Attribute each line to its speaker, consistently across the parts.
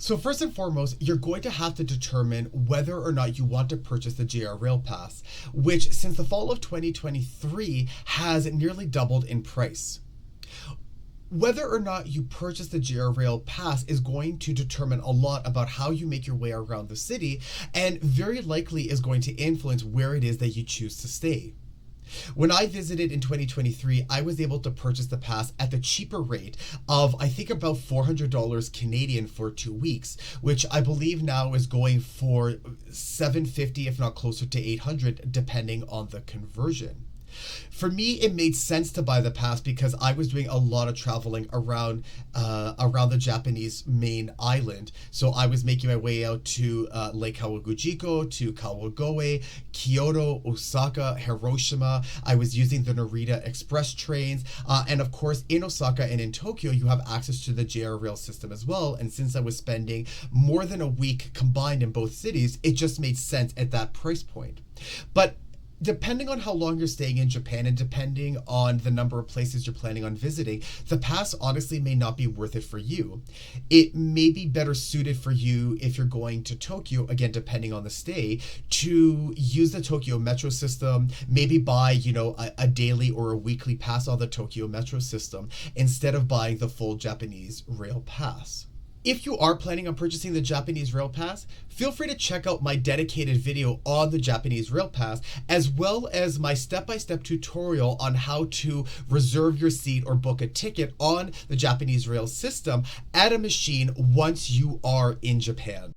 Speaker 1: So first and foremost, you're going to have to determine whether or not you want to purchase the JR Rail Pass, which since the fall of 2023 has nearly doubled in price. Whether or not you purchase the JR Rail Pass is going to determine a lot about how you make your way around the city, and very likely is going to influence where it is that you choose to stay. When I visited in 2023, I was able to purchase the pass at the cheaper rate of, I think, about $400 Canadian for 2 weeks, which I believe now is going for $750, if not closer to $800, depending on the conversion. For me, it made sense to buy the pass because I was doing a lot of traveling around the Japanese main island. So I was making my way out to Lake Kawaguchiko, to Kawagoe, Kyoto, Osaka, Hiroshima. I was using the Narita Express trains. And of course, in Osaka and in Tokyo, you have access to the JR Rail system as well. And since I was spending more than a week combined in both cities, it just made sense at that price point. But depending on how long you're staying in Japan and depending on the number of places you're planning on visiting, the pass honestly may not be worth it for you. It may be better suited for you if you're going to Tokyo, again, depending on the stay, to use the Tokyo Metro system, maybe buy, a daily or a weekly pass on the Tokyo Metro system instead of buying the full Japanese Rail Pass. If you are planning on purchasing the Japanese Rail Pass, feel free to check out my dedicated video on the Japanese Rail Pass, as well as my step-by-step tutorial on how to reserve your seat or book a ticket on the Japanese Rail system at a machine once you are in Japan.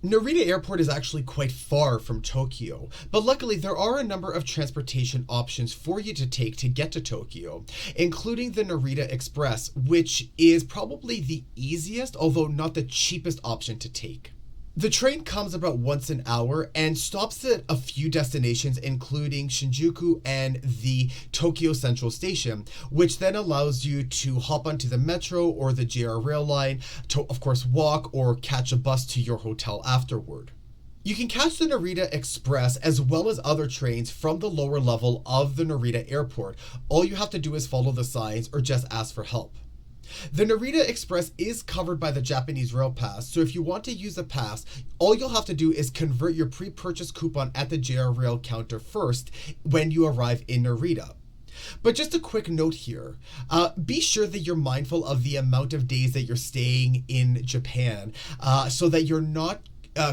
Speaker 1: Narita Airport is actually quite far from Tokyo, but luckily there are a number of transportation options for you to take to get to Tokyo, including the Narita Express, which is probably the easiest, although not the cheapest option to take. The train comes about once an hour and stops at a few destinations, including Shinjuku and the Tokyo Central Station, which then allows you to hop onto the metro or the JR Rail line to, of course, walk or catch a bus to your hotel afterward. You can catch the Narita Express as well as other trains from the lower level of the Narita Airport. All you have to do is follow the signs or just ask for help. The Narita Express is covered by the Japanese Rail Pass, so if you want to use the pass, all you'll have to do is convert your pre-purchase coupon at the JR Rail counter first when you arrive in Narita. But just a quick note here, be sure that you're mindful of the amount of days that you're staying in Japan, so that you're not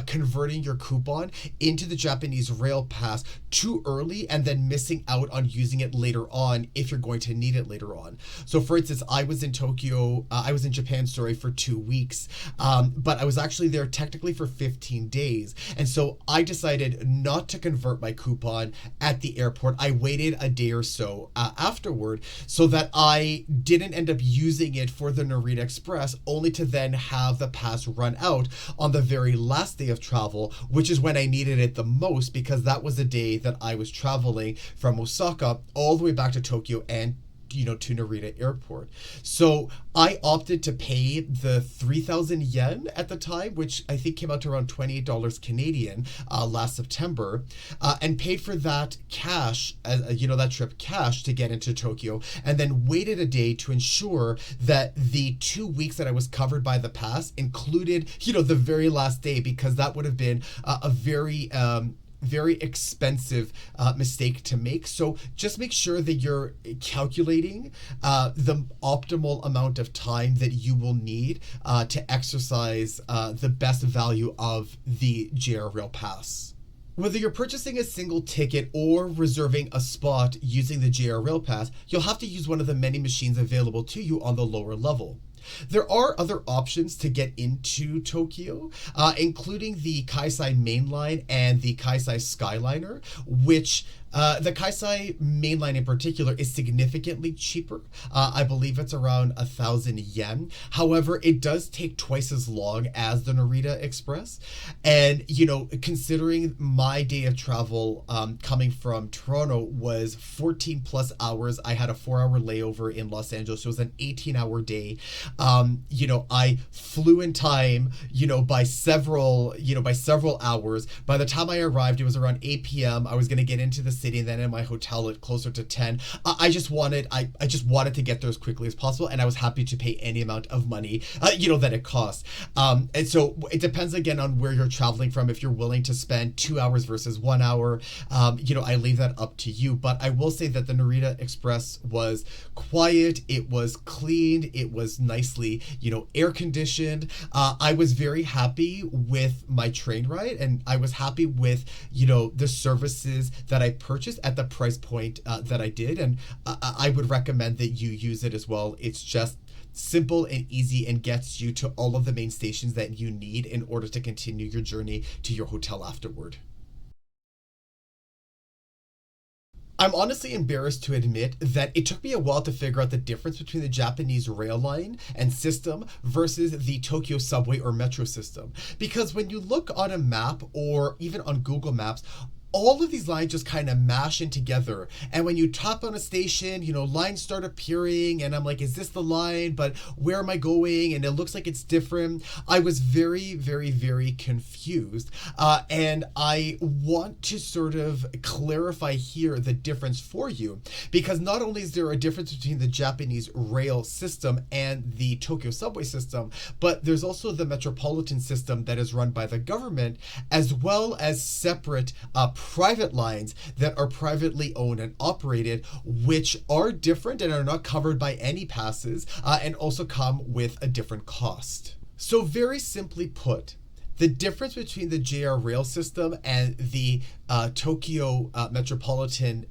Speaker 1: converting your coupon into the Japanese Rail Pass too early and then missing out on using it later on if you're going to need it later on. So for instance, I was in Japan, for 2 weeks, but I was actually there technically for 15 days. And so I decided not to convert my coupon at the airport. I waited a day or so afterward so that I didn't end up using it for the Narita Express, only to then have the pass run out on the very last day of travel, which is when I needed it the most, because that was the day that I was traveling from Osaka all the way back to Tokyo and to Narita Airport. So I opted to pay the 3,000 yen at the time, which I think came out to around $28 Canadian last September, and paid for that cash, that trip cash to get into Tokyo, and then waited a day to ensure that the 2 weeks that I was covered by the pass included, the very last day, because that would have been a very expensive mistake to make. So just make sure that you're calculating the optimal amount of time that you will need to exercise the best value of the JR Rail Pass. Whether you're purchasing a single ticket or reserving a spot using the JR Rail Pass, you'll have to use one of the many machines available to you on the lower level. There are other options to get into Tokyo, including the Kaisai Main Line and the Kaisai Skyliner, which the Kaisai Main Line in particular is significantly cheaper. I believe it's around 1,000 yen. However, it does take twice as long as the Narita Express. And, considering my day of travel coming from Toronto was 14 plus hours, I had a 4-hour layover in Los Angeles, so it was an 18-hour day. I flew in time, by several hours. By the time I arrived, it was around 8 p.m. I was going to get into the city and then in my hotel at closer to 10. I just wanted to get there as quickly as possible, and I was happy to pay any amount of money, that it costs. And so it depends again on where you're traveling from. If you're willing to spend 2 hours versus 1 hour, I leave that up to you. But I will say that the Narita Express was quiet. It was cleaned. It was nicely, air conditioned. I was very happy with my train ride, and I was happy with, the services that I purchased at the price point that I did. And I would recommend that you use it as well. It's just simple and easy and gets you to all of the main stations that you need in order to continue your journey to your hotel afterward. I'm honestly embarrassed to admit that it took me a while to figure out the difference between the Japanese rail line and system versus the Tokyo subway or metro system. Because when you look on a map or even on Google Maps, all of these lines just kind of mash in together. And when you tap on a station, lines start appearing and I'm like, is this the line? But where am I going? And it looks like it's different. I was very, very, very confused. And I want to sort of clarify here the difference for you, because not only is there a difference between the Japanese rail system and the Tokyo subway system, but there's also the metropolitan system that is run by the government, as well as separate private lines that are privately owned and operated, which are different and are not covered by any passes, and also come with a different cost. So very simply put, the difference between the JR rail system and the Tokyo metropolitan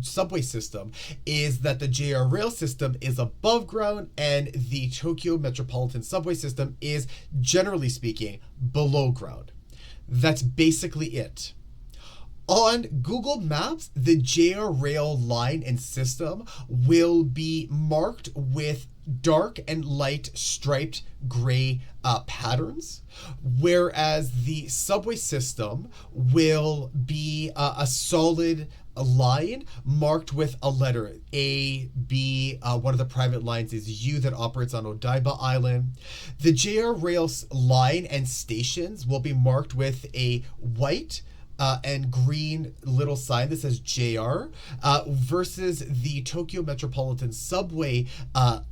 Speaker 1: subway system is that the JR rail system is above ground and the Tokyo metropolitan subway system is, generally speaking, below ground. That's basically it. On Google Maps, the JR rail line and system will be marked with dark and light striped gray patterns, whereas the subway system will be a solid line marked with a letter A, B. One of the private lines is U that operates on Odaiba Island. The JR rail line and stations will be marked with a white and green little sign that says JR, versus the Tokyo Metropolitan Subway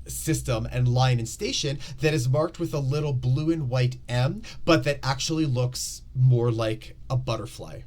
Speaker 1: system and line and station that is marked with a little blue and white M, but that actually looks more like a butterfly.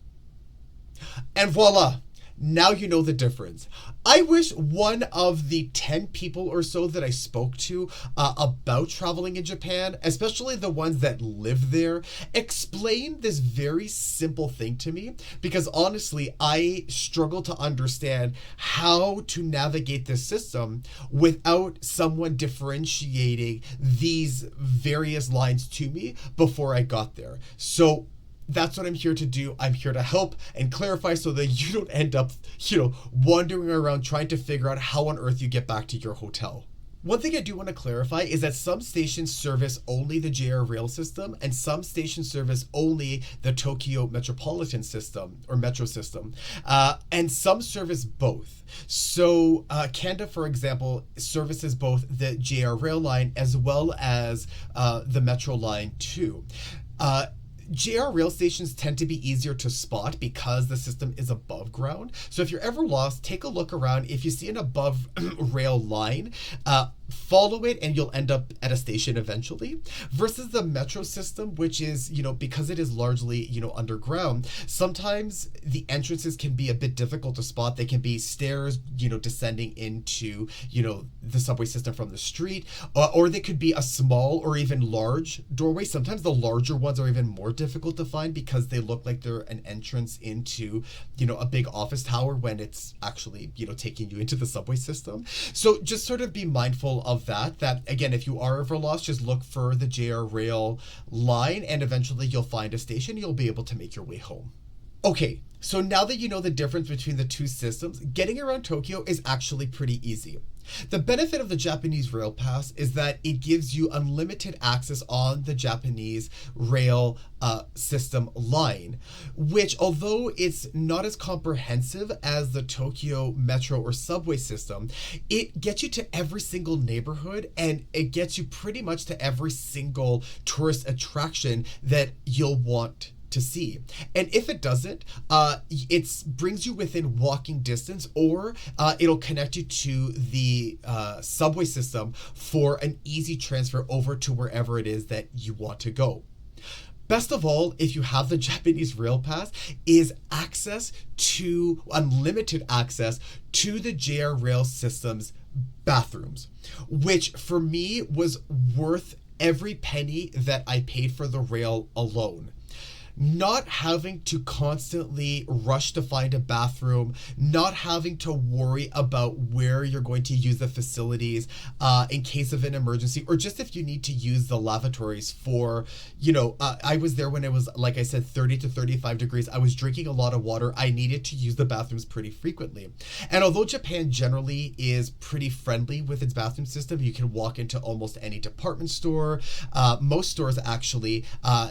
Speaker 1: And voila! Now you know the difference. I wish one of the 10 people or so that I spoke to about traveling in Japan, especially the ones that live there, explained this very simple thing to me, because honestly, I struggle to understand how to navigate this system without someone differentiating these various lines to me before I got there. So that's what I'm here to do. I'm here to help and clarify so that you don't end up, wandering around trying to figure out how on earth you get back to your hotel. One thing I do want to clarify is that some stations service only the JR rail system and some stations service only the Tokyo metropolitan system or metro system, and some service both. So Kanda, for example, services both the JR rail line as well as the metro line too. JR rail stations tend to be easier to spot because the system is above ground. So if you're ever lost, take a look around. If you see an above rail line, follow it and you'll end up at a station eventually, versus the metro system, which is, because it is largely, underground, sometimes the entrances can be a bit difficult to spot. They can be stairs, descending into, the subway system from the street, or they could be a small or even large doorway. Sometimes the larger ones are even more difficult to find because they look like they're an entrance into, a big office tower when it's actually, taking you into the subway system. So just sort of be mindful of that again, if you are ever lost, just look for the JR rail line and eventually you'll find a station. You'll be able to make your way home. Okay, So now that you know the difference between the two systems, getting around Tokyo is actually pretty easy. The benefit of the Japanese Rail Pass is that it gives you unlimited access on the Japanese rail system line, which, although it's not as comprehensive as the Tokyo metro or subway system, it gets you to every single neighborhood and it gets you pretty much to every single tourist attraction that you'll want to see. And if it doesn't, it brings you within walking distance, or it'll connect you to the subway system for an easy transfer over to wherever it is that you want to go. Best of all, if you have the Japanese Rail Pass, is unlimited access to the JR Rail system's bathrooms, which for me was worth every penny that I paid for the rail alone. Not having to constantly rush to find a bathroom, not having to worry about where you're going to use the facilities in case of an emergency, or just if you need to use the lavatories for, I was there when it was, like I said, 30 to 35 degrees. I was drinking a lot of water. I needed to use the bathrooms pretty frequently. And although Japan generally is pretty friendly with its bathroom system, you can walk into almost any department store. Most stores actually,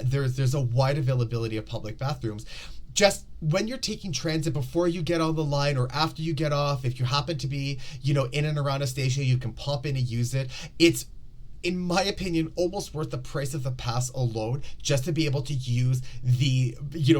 Speaker 1: there's a wide availability of public bathrooms. Just when you're taking transit, before you get on the line or after you get off, if you happen to be, in and around a station, you can pop in and use it. It's, in my opinion, almost worth the price of the pass alone, just to be able to use the,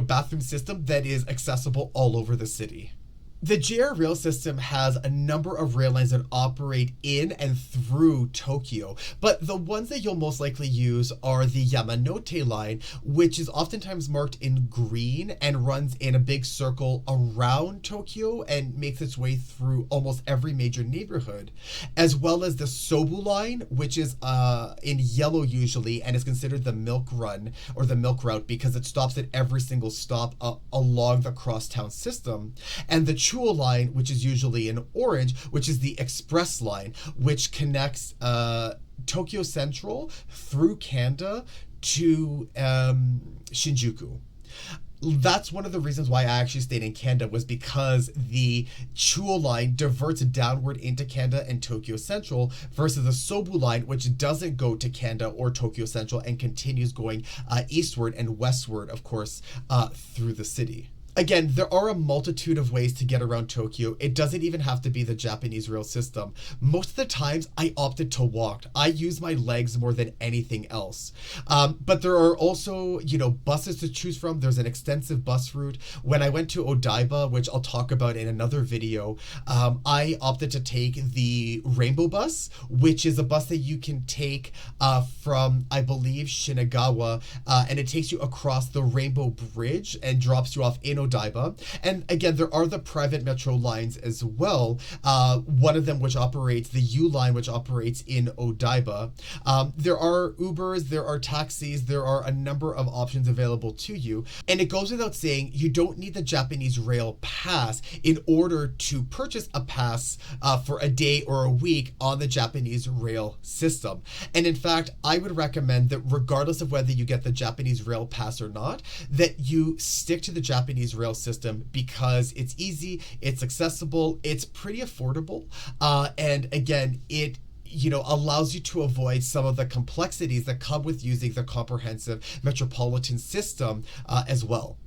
Speaker 1: bathroom system that is accessible all over the city. The JR Rail system has a number of rail lines that operate in and through Tokyo, but the ones that you'll most likely use are the Yamanote line, which is oftentimes marked in green and runs in a big circle around Tokyo and makes its way through almost every major neighborhood, as well as the Sobu line, which is in yellow usually and is considered the milk run or the milk route because it stops at every single stop along the crosstown system, and the Chuo line, which is usually in orange, which is the express line, which connects Tokyo Central through Kanda to Shinjuku. That's one of the reasons why I actually stayed in Kanda, was because the Chuo line diverts downward into Kanda and Tokyo Central versus the Sobu line, which doesn't go to Kanda or Tokyo Central and continues going eastward and westward, of course, through the city. Again, there are a multitude of ways to get around Tokyo. It doesn't even have to be the Japanese rail system. Most of the times, I opted to walk. I use my legs more than anything else. But there are also, buses to choose from. There's an extensive bus route. When I went to Odaiba, which I'll talk about in another video, I opted to take the Rainbow Bus, which is a bus that you can take from, I believe, Shinagawa, and it takes you across the Rainbow Bridge and drops you off in Odaiba. And again, there are the private metro lines as well. One of them which operates, the U line, which operates in Odaiba. There are Ubers, there are taxis, there are a number of options available to you. And it goes without saying, you don't need the Japanese Rail Pass in order to purchase a pass for a day or a week on the Japanese rail system. And in fact, I would recommend that regardless of whether you get the Japanese Rail Pass or not, that you stick to the Japanese rail system because it's easy, it's accessible, it's pretty affordable, and again, it allows you to avoid some of the complexities that come with using the comprehensive metropolitan system as well.